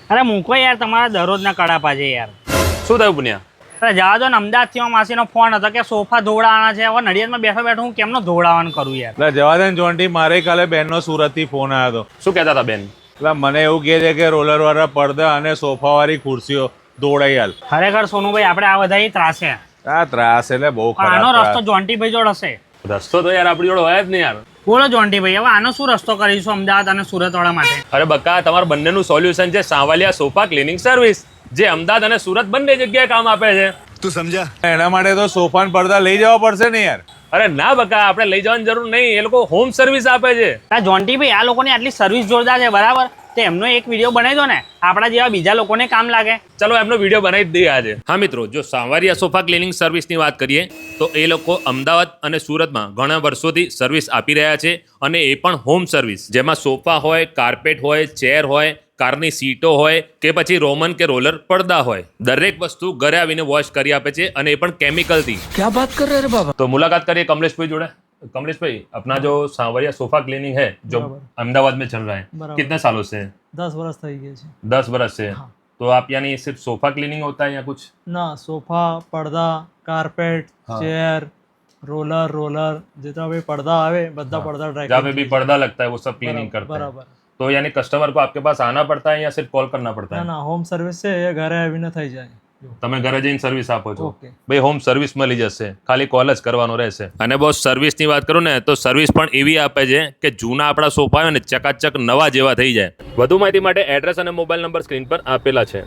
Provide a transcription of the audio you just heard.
અરે મૂકો યાર, તમારા દરરોજના કડાપા છે યાર. શું થયું પુણ્યા? અરે જવા દો ને, અમદાવાદથી માસીનો ફોન હતો કે સોફા ધોવડાવવાના છે. હવે નડિયાદમાં બેઠો બેઠો હું કેમનો ધોવડાવવાનું કરું યાર. એટલે જવા દે ને જોન્ટી, મારે કાલે બેનનો સુરતથી ફોન આવ્યો હતો. શું કહેતા હતા બેન? એટલે મને એવું કહે છે કે રોલર વાળા પડદા અને સોફા વાળી ખુરશીઓ દોડાઈ હાલ. ખરેખર સોનુભાઈ, આપણે આ બધા ત્રાસ છે. આ ત્રાસ એટલે બહુ ખરાબ આનો ત્રાસ. રસ્તો જોન્ટીભાઈ જોડે હશે. રસ્તો તો યાર આપણી જોડે હોય જ નહીં યાર. બોલો જોન્ટીભાઈ, હવે આનો શું રસ્તો કરીશું અમદાવાદ અને સુરત વાળા માટે? અરે બક્કા, તમારા બંનેનું સોલ્યુશન છે સાવલિયા સોફા ક્લિનિંગ સર્વિસ, જે અમદાવાદ અને સુરત બંને જગ્યાએ કામ આપે છે. તું સમજા? એના માટે તો સોફા પડદા લઈ જવા પડશે ને યાર. અરે ના બક્કા, આપણે લઈ જવાની જરૂર નહીં, એ લોકો હોમ સર્વિસ આપે છે. આ જોન્ટીભાઈ, આ લોકોની આટલી સર્વિસ જોરદાર છે, બરાબર? તો એમનો એક વિડીયો બનાવી દો ને, આપણા જેવા બીજા લોકોને કામ લાગે. ચલો એમનો વિડીયો બનાવી દઈએ આજે. હા મિત્રો, જો સાવરિયા સોફા ક્લિનિંગ સર્વિસની વાત કરીએ તો એ લોકો અમદાવાદ અને સુરતમાં ઘણા વર્ષોથી સર્વિસ આપી રહ્યા છે, અને એ પણ હોમ સર્વિસ, જેમાં સોફા હોય, કાર્પેટ હોય, ચેર હોય, કારની સીટો હોય કે પછી રોમન કે રોલર પડદા હોય, દરેક વસ્તુ ઘરે આવીને વોશ કરી આપે છે, અને એ પણ કેમિકલથી. क्या बात कर रहे हैं बाबा? तो मुलाकात करिए कमलेश भाई जोड़े. कमलेश भाई, अपना जो सांवरिया सोफा क्लीनिंग है जो अहमदाबाद में चल रहा है, कितने सालों से है? 10 वर्ष થઈ ગયા છે. 10 बरस से. तो आप यानी सिर्फ सोफा क्लीनिंग होता है या कुछ? ના, સોફા, પડદા, કાર્પેટ, ચેર, રોલર જેટલા બી પડદા આવે બધા પડદા ડ્રાય जहाँ पे भी पर्दा लगता है वो सब क्लीनिंग करते हैं. બરાબર. तो यानी कस्टमर को आपके पास आना पड़ता है या सिर्फ कॉल करना पड़ता ના है? ના, હોમ સર્વિસ છે, એ ઘરે આવીને થઈ જાય. તમે ઘરે જઈને સર્વિસ આપો છો? ઓકે. ભાઈ હોમ સર્વિસ મળી જશે, ખાલી કોલ જ કરવાનો રહેશે. અને બોસ, સર્વિસની વાત કરું ને તો સર્વિસ પણ એવી આપે છે કે જૂના આપણા સોફા હોય ને ચકાચક નવા જેવા થઈ જાય. વધુ માહિતી માટે એડ્રેસ અને મોબાઈલ નંબર સ્ક્રીન પર આપેલા છે.